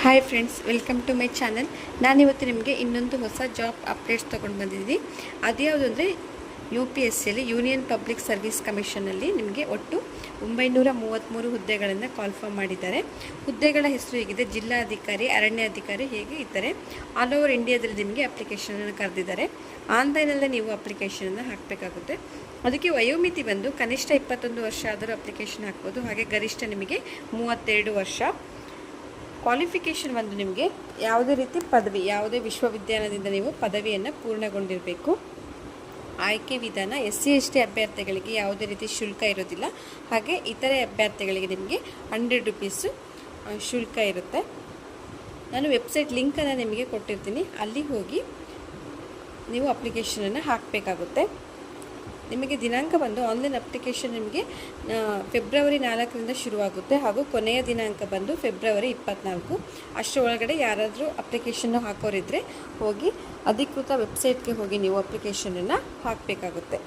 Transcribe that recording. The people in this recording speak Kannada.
Hi friends, welcome to my channel. ನಾನಿವತ್ತು ನಿಮಗೆ ಇನ್ನೊಂದು ಹೊಸ ಜಾಬ್ ಅಪ್ಡೇಟ್ಸ್ ತೊಗೊಂಡು ಬಂದಿದ್ದೀನಿ. ಅದ್ಯಾವುದು ಅಂದರೆ UPSCಯಲ್ಲಿ ಯೂನಿಯನ್ ಪಬ್ಲಿಕ್ ಸರ್ವಿಸ್ ಕಮಿಷನಲ್ಲಿ ನಿಮಗೆ ಒಟ್ಟು 933 ಹುದ್ದೆಗಳನ್ನು ಕಾಲ್ಫಾರ್ಮ್ ಮಾಡಿದ್ದಾರೆ. ಹುದ್ದೆಗಳ ಹೆಸರು ಹೇಗಿದೆ: ಜಿಲ್ಲಾಧಿಕಾರಿ, ಅರಣ್ಯಾಧಿಕಾರಿ, ಹೇಗೆ ಇದ್ದಾರೆ. ಆಲ್ ಓವರ್ ಇಂಡಿಯಾದಲ್ಲಿ ನಿಮಗೆ ಅಪ್ಲಿಕೇಶನನ್ನು ಕರೆದಿದ್ದಾರೆ. ಆನ್ಲೈನಲ್ಲೇ ನೀವು ಅಪ್ಲಿಕೇಶನನ್ನು ಹಾಕಬೇಕಾಗುತ್ತೆ. ಅದಕ್ಕೆ ವಯೋಮಿತಿ ಬಂದು ಕನಿಷ್ಠ 21 ವರ್ಷ ಆದರೂ ಅಪ್ಲಿಕೇಶನ್ ಹಾಕ್ಬೋದು. ಹಾಗೆ ಗರಿಷ್ಠ ನಿಮಗೆ 32 ವರ್ಷ. ಕ್ವಾಲಿಫಿಕೇಷನ್ ಬಂದು ನಿಮಗೆ ಯಾವುದೇ ರೀತಿ ಪದವಿ, ಯಾವುದೇ ವಿಶ್ವವಿದ್ಯಾಲಯದಿಂದ ನೀವು ಪದವಿಯನ್ನು ಪೂರ್ಣಗೊಂಡಿರಬೇಕು. ಆಯ್ಕೆ ವಿಧಾನ: SC/ST ಅಭ್ಯರ್ಥಿಗಳಿಗೆ ಯಾವುದೇ ರೀತಿ ಶುಲ್ಕ ಇರೋದಿಲ್ಲ. ಹಾಗೆ ಇತರೆ ಅಭ್ಯರ್ಥಿಗಳಿಗೆ ನಿಮಗೆ 100 ರೂಪೀಸು ಶುಲ್ಕ ಇರುತ್ತೆ. ನಾನು ವೆಬ್ಸೈಟ್ ಲಿಂಕನ್ನು ನಿಮಗೆ ಕೊಟ್ಟಿರ್ತೀನಿ, ಅಲ್ಲಿ ಹೋಗಿ ನೀವು ಅಪ್ಲಿಕೇಶನನ್ನು ಹಾಕಬೇಕಾಗುತ್ತೆ. ನಿಮಗೆ ದಿನಾಂಕ ಬಂದು ಆನ್ಲೈನ್ ಅಪ್ಲಿಕೇಶನ್ ನಿಮಗೆ ಫೆಬ್ರವರಿ 4ರಿಂದ ಶುರುವಾಗುತ್ತೆ ಹಾಗೂ ಕೊನೆಯ ದಿನಾಂಕ ಬಂದು ಫೆಬ್ರವರಿ 24. ಅಷ್ಟರೊಳಗಡೆ ಯಾರಾದರೂ ಅಪ್ಲಿಕೇಶನ್ನು ಹಾಕೋರಿದ್ದರೆ ಹೋಗಿ ಅಧಿಕೃತ ವೆಬ್ಸೈಟ್ಗೆ ಹೋಗಿ ನೀವು ಅಪ್ಲಿಕೇಶನನ್ನು ಹಾಕಬೇಕಾಗುತ್ತೆ.